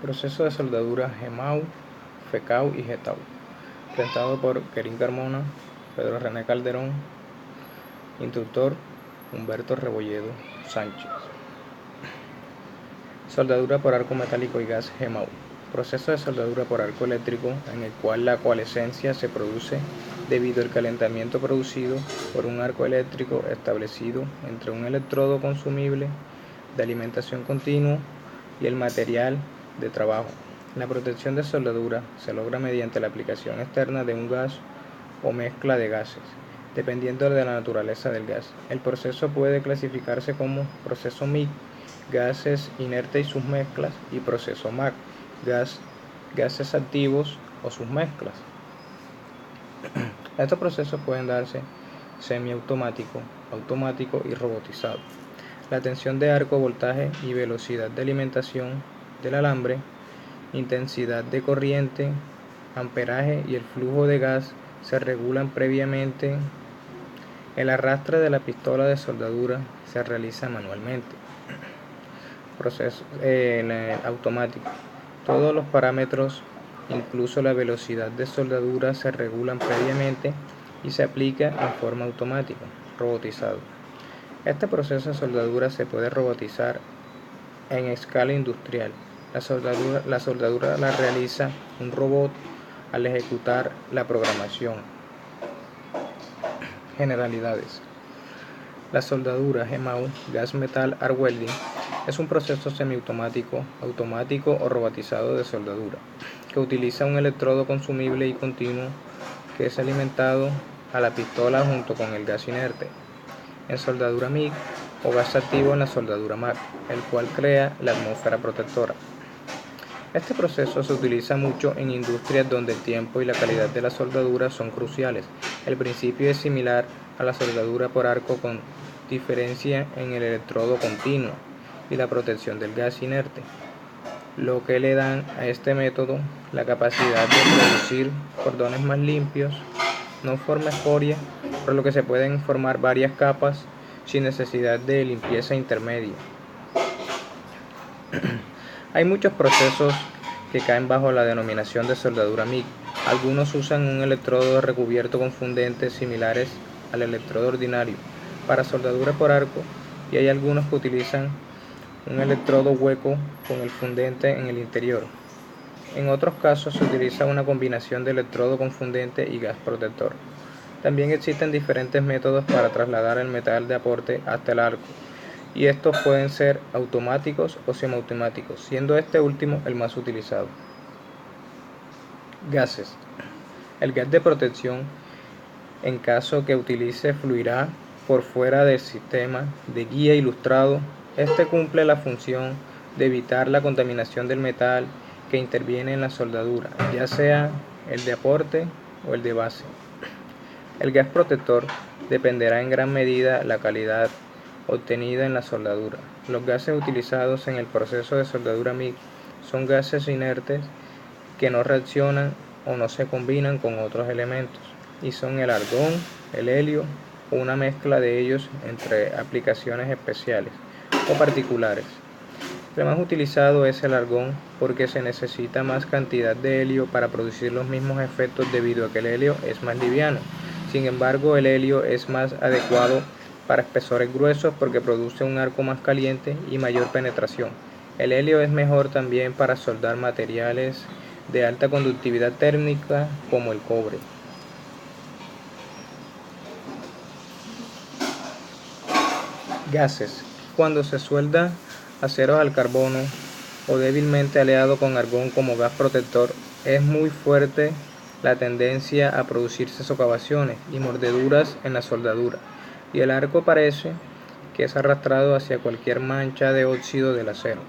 Proceso de soldadura GEMAU, FECAU y GETAU. Presentado por Kerin Carmona, Pedro René Calderón, instructor Humberto Rebolledo Sánchez. Soldadura por arco metálico y gas GEMAU. Proceso de soldadura por arco eléctrico en el cual la coalescencia se produce debido al calentamiento producido por un arco eléctrico establecido entre un electrodo consumible de alimentación continua y el material de trabajo. La protección de soldadura se logra mediante la aplicación externa de un gas o mezcla de gases, dependiendo de la naturaleza del gas. El proceso puede clasificarse como proceso MIG, gases inertes y sus mezclas, y proceso MAC, gases activos o sus mezclas. Estos procesos pueden darse semiautomático, automático y robotizado. La tensión de arco, voltaje y velocidad de alimentación del alambre, intensidad de corriente, amperaje y el flujo de gas se regulan previamente. El arrastre de la pistola de soldadura se realiza manualmente. Proceso automático. Todos los parámetros, incluso la velocidad de soldadura, se regulan previamente y se aplica en forma automática. Robotizado. Este proceso de soldadura se puede robotizar en escala industrial. La soldadura la realiza un robot al ejecutar la programación. Generalidades. La soldadura GEMAU, Gas Metal Arc Welding, es un proceso semiautomático, automático o robotizado de soldadura, que utiliza un electrodo consumible y continuo que es alimentado a la pistola junto con el gas inerte. En soldadura MIG o gas activo en la soldadura MAC, el cual crea la atmósfera protectora. Este proceso se utiliza mucho en industrias donde el tiempo y la calidad de la soldadura son cruciales. El principio es similar a la soldadura por arco, con diferencia en el electrodo continuo y la protección del gas inerte, lo que le dan a este método la capacidad de producir cordones más limpios, no forma escoria, por lo que se pueden formar varias capas sin necesidad de limpieza intermedia. Hay muchos procesos que caen bajo la denominación de soldadura MIG. Algunos usan un electrodo recubierto con fundentes similares al electrodo ordinario para soldadura por arco, y hay algunos que utilizan un electrodo hueco con el fundente en el interior. En otros casos se utiliza una combinación de electrodo con fundente y gas protector. También existen diferentes métodos para trasladar el metal de aporte hasta el arco, y estos pueden ser automáticos o semiautomáticos, siendo este último el más utilizado. Gases. El gas de protección, en caso que utilice, fluirá por fuera del sistema de guía ilustrado. Este cumple la función de evitar la contaminación del metal que interviene en la soldadura, ya sea el de aporte o el de base. El gas protector dependerá en gran medida la calidad obtenida en la soldadura. Los gases utilizados en el proceso de soldadura MIG son gases inertes que no reaccionan o no se combinan con otros elementos, y son el argón, el helio o una mezcla de ellos entre aplicaciones especiales o particulares. El más utilizado es el argón porque se necesita más cantidad de helio para producir los mismos efectos debido a que el helio es más liviano. Sin embargo, el helio es más adecuado para espesores gruesos porque produce un arco más caliente y mayor penetración. El helio es mejor también para soldar materiales de alta conductividad térmica como el cobre. Gases. Cuando se suelda aceros al carbono o débilmente aliado con argón como gas protector, es muy fuerte la tendencia a producirse socavaciones y mordeduras en la soldadura, y el arco parece que es arrastrado hacia cualquier mancha de óxido del acero.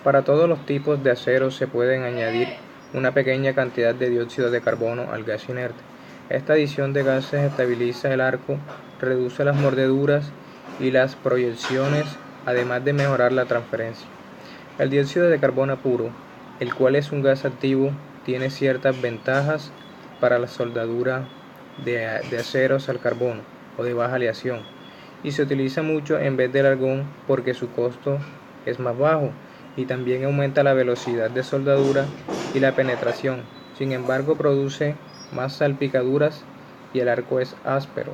Para todos los tipos de acero se pueden añadir una pequeña cantidad de dióxido de carbono al gas inerte. Esta adición de gases estabiliza el arco, reduce las mordeduras y las proyecciones, además de mejorar la transferencia. El dióxido de carbono puro, el cual es un gas activo, tiene ciertas ventajas para la soldadura de aceros al carbono o de baja aleación, y se utiliza mucho en vez del argón porque su costo es más bajo y también aumenta la velocidad de soldadura y la penetración. Sin embargo, produce más salpicaduras y el arco es áspero.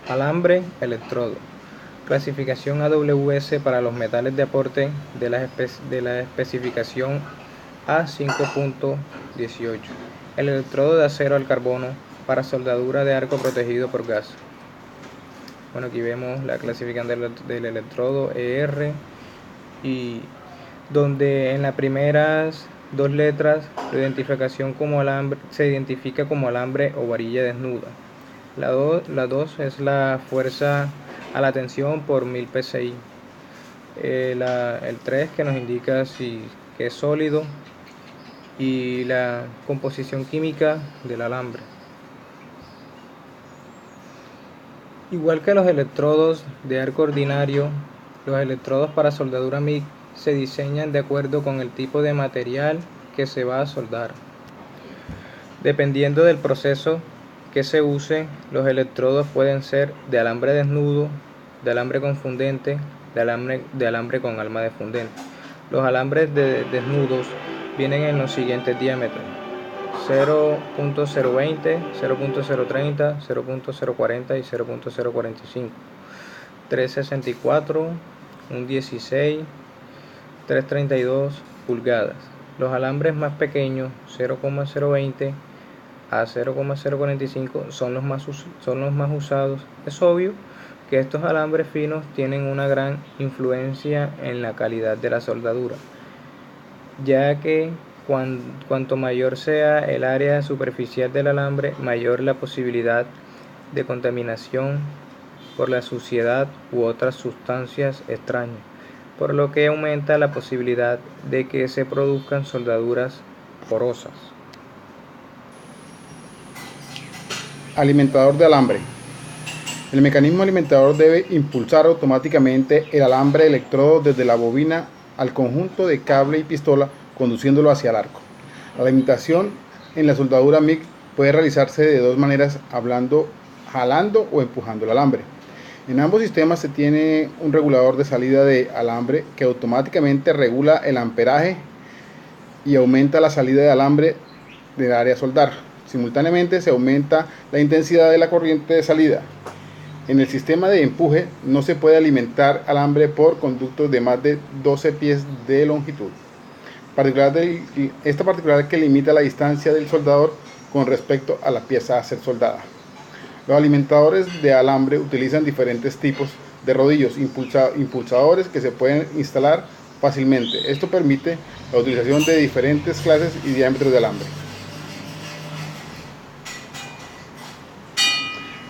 Alambre, electrodo. Clasificación AWS para los metales de aporte de la especificación A5.18. El electrodo de acero al carbono para soldadura de arco protegido por gas. Bueno, aquí vemos la clasificación del electrodo ER, y donde en las primeras dos letras la identificación como alambre se identifica como alambre o varilla desnuda. La 2 es la fuerza a la tensión por 1000 psi. El 3 que nos indica que es sólido, y la composición química del alambre. Igual que los electrodos de arco ordinario, los electrodos para soldadura MIG se diseñan de acuerdo con el tipo de material que se va a soldar. Dependiendo del proceso que se use, los electrodos pueden ser de alambre desnudo, de alambre con fundente, de alambre con alma de fundente. Los alambres desnudos vienen en los siguientes diámetros: 0.020, 0.030, 0.040 y 0.045, 364, un 16, 332 pulgadas. Los alambres más pequeños, 0.020 a 0.045, son los más usados. Es obvio que estos alambres finos tienen una gran influencia en la calidad de la soldadura, ya que cuanto mayor sea el área superficial del alambre, mayor la posibilidad de contaminación por la suciedad u otras sustancias extrañas, por lo que aumenta la posibilidad de que se produzcan soldaduras porosas. Alimentador de alambre. El mecanismo alimentador debe impulsar automáticamente el alambre electrodo desde la bobina al conjunto de cable y pistola, conduciéndolo hacia el arco. La alimentación en la soldadura MIG puede realizarse de dos maneras: jalando o empujando el alambre. En ambos sistemas se tiene un regulador de salida de alambre que automáticamente regula el amperaje y aumenta la salida de alambre del área a soldar. Simultáneamente se aumenta la intensidad de la corriente de salida. En el sistema de empuje no se puede alimentar alambre por conductos de más de 12 pies de longitud. Esta particularidad que limita la distancia del soldador con respecto a la pieza a ser soldada. Los alimentadores de alambre utilizan diferentes tipos de rodillos impulsadores que se pueden instalar fácilmente. Esto permite la utilización de diferentes clases y diámetros de alambre.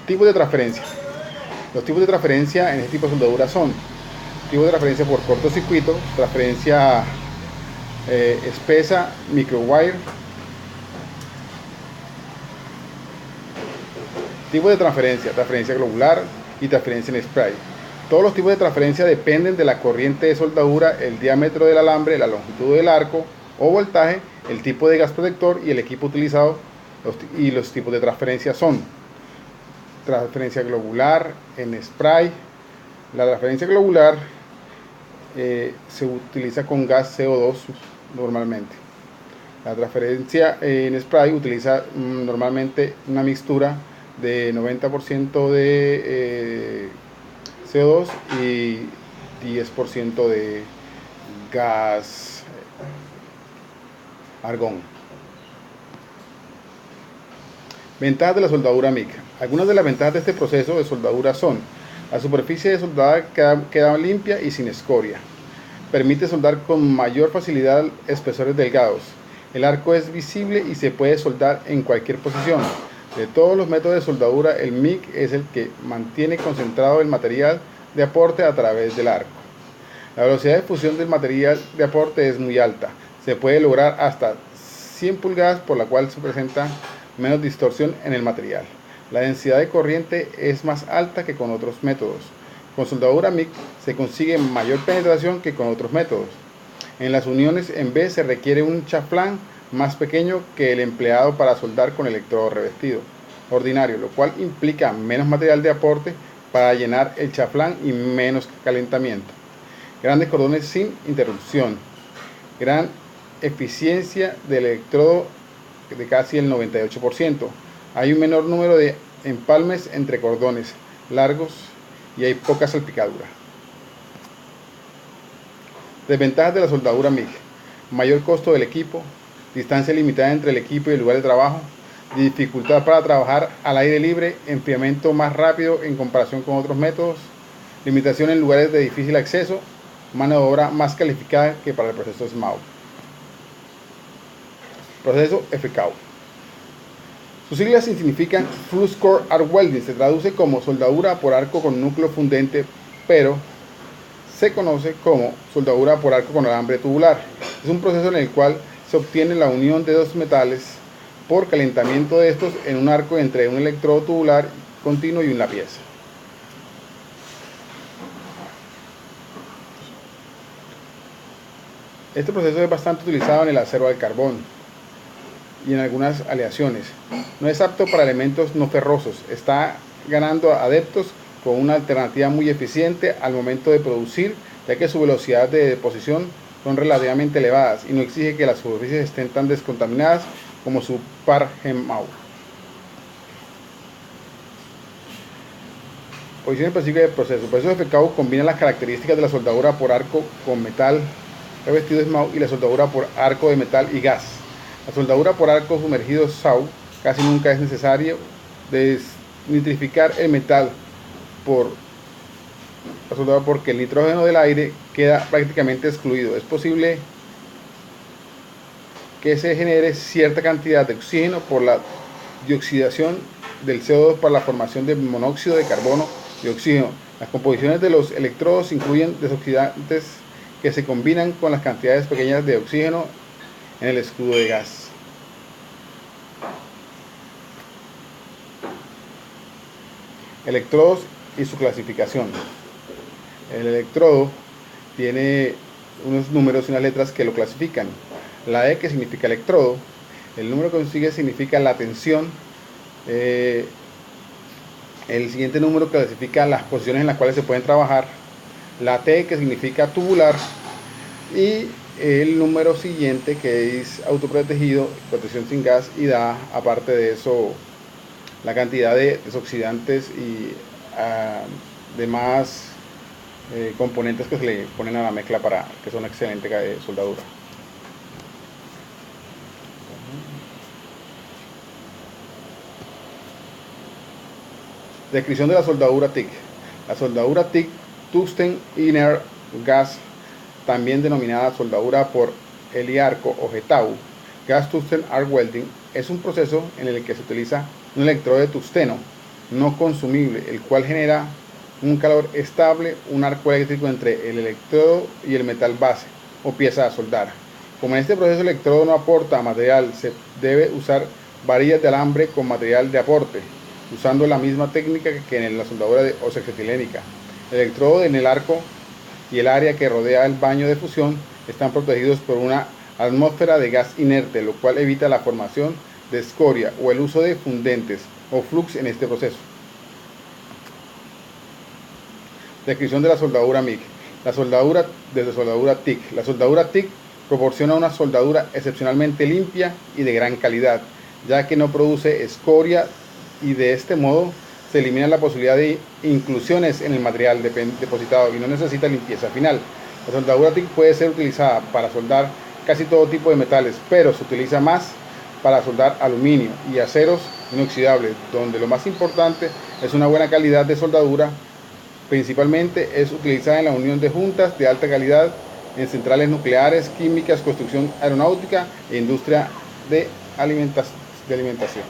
Tipos de transferencia. Los tipos de transferencia en este tipo de soldadura son: tipo de transferencia por cortocircuito, transferencia espesa, microwire. Tipo de transferencia globular y transferencia en spray. Todos los tipos de transferencia dependen de la corriente de soldadura, el diámetro del alambre, la longitud del arco o voltaje, el tipo de gas protector y el equipo utilizado. Los tipos de transferencia son: transferencia globular, en spray. La transferencia globular se utiliza con gas CO2 normalmente. La transferencia en spray utiliza normalmente una mixtura de 90% de CO2 y 10% de gas argón. Ventajas de la soldadura MIG. Algunas de las ventajas de este proceso de soldadura son: la superficie de soldada queda limpia y sin escoria. Permite soldar con mayor facilidad espesores delgados. El arco es visible y se puede soldar en cualquier posición. De todos los métodos de soldadura, el MIG es el que mantiene concentrado el material de aporte a través del arco. La velocidad de fusión del material de aporte es muy alta. Se puede lograr hasta 100 pulgadas, por la cual se presenta menos distorsión en el material. La densidad de corriente es más alta que con otros métodos. Con soldadura MIG se consigue mayor penetración que con otros métodos. En las uniones en B se requiere un chaflán más pequeño que el empleado para soldar con electrodo revestido ordinario, lo cual implica menos material de aporte para llenar el chaflán y menos calentamiento. grandes cordones sin interrupción, gran eficiencia del electrodo de casi el 98%. Hay un menor número de empalmes entre cordones largos y hay poca salpicadura. Desventajas de la soldadura MIG: mayor costo del equipo, distancia limitada entre el equipo y el lugar de trabajo, dificultad para trabajar al aire libre, enfriamiento más rápido en comparación con otros métodos, limitación en lugares de difícil acceso, mano de obra más calificada que para el proceso SMAU. Proceso FKW. Sus siglas significan Flux Core Arc Welding, se traduce como soldadura por arco con núcleo fundente, pero se conoce como soldadura por arco con alambre tubular. Es un proceso en el cual se obtiene la unión de dos metales por calentamiento de estos en un arco entre un electrodo tubular continuo y una pieza. Este proceso es bastante utilizado en el acero al carbón y en algunas aleaciones. No es apto para elementos no ferrosos. Está ganando adeptos con una alternativa muy eficiente al momento de producir, ya que su velocidad de deposición son relativamente elevadas y no exige que las superficies estén tan descontaminadas como su par GEMAU. Posición específica del proceso. El proceso de FKW combina las características de la soldadura por arco con metal revestido SMAU y la soldadura por arco de metal y gas. La soldadura por arco sumergido SAU casi nunca es necesario desnitrificar el metal porque el nitrógeno del aire queda prácticamente excluido. Es posible que se genere cierta cantidad de oxígeno por la dioxidación del CO2 para la formación de monóxido de carbono y oxígeno. Las composiciones de los electrodos incluyen desoxidantes que se combinan con las cantidades pequeñas de oxígeno en el escudo de gas. Electrodos y su clasificación. El electrodo tiene unos números y unas letras que lo clasifican. La E, que significa electrodo, el número que sigue significa la tensión, el siguiente número clasifica las posiciones en las cuales se pueden trabajar, la T, que significa tubular, y el número siguiente, que es autoprotegido, protección sin gas, y da aparte de eso la cantidad de desoxidantes y demás componentes que se le ponen a la mezcla para que son excelente soldadura. Descripción de la soldadura TIG. La soldadura TIG, Tungsten Inert Gas, también denominada soldadura por heliarco o GTAW, Gas Tungsten Arc Welding, es un proceso en el que se utiliza un electrodo de tungsteno no consumible, el cual genera un calor estable, un arco eléctrico entre el electrodo y el metal base o pieza a soldar. Como en este proceso el electrodo no aporta material, se debe usar varillas de alambre con material de aporte, usando la misma técnica que en la soldadura de oxidatilénica. El electrodo en el arco y el área que rodea el baño de fusión están protegidos por una atmósfera de gas inerte, lo cual evita la formación de escoria o el uso de fundentes o flux en este proceso. Descripción de la soldadura MIG. La soldadura desde soldadura TIG. La soldadura TIG proporciona una soldadura excepcionalmente limpia y de gran calidad, ya que no produce escoria y de este modo se elimina la posibilidad de inclusiones en el material depositado y no necesita limpieza final. La soldadura TIG puede ser utilizada para soldar casi todo tipo de metales, pero se utiliza más para soldar aluminio y aceros inoxidables, donde lo más importante es una buena calidad de soldadura. Principalmente es utilizada en la unión de juntas de alta calidad en centrales nucleares, químicas, construcción aeronáutica e industria de alimentación.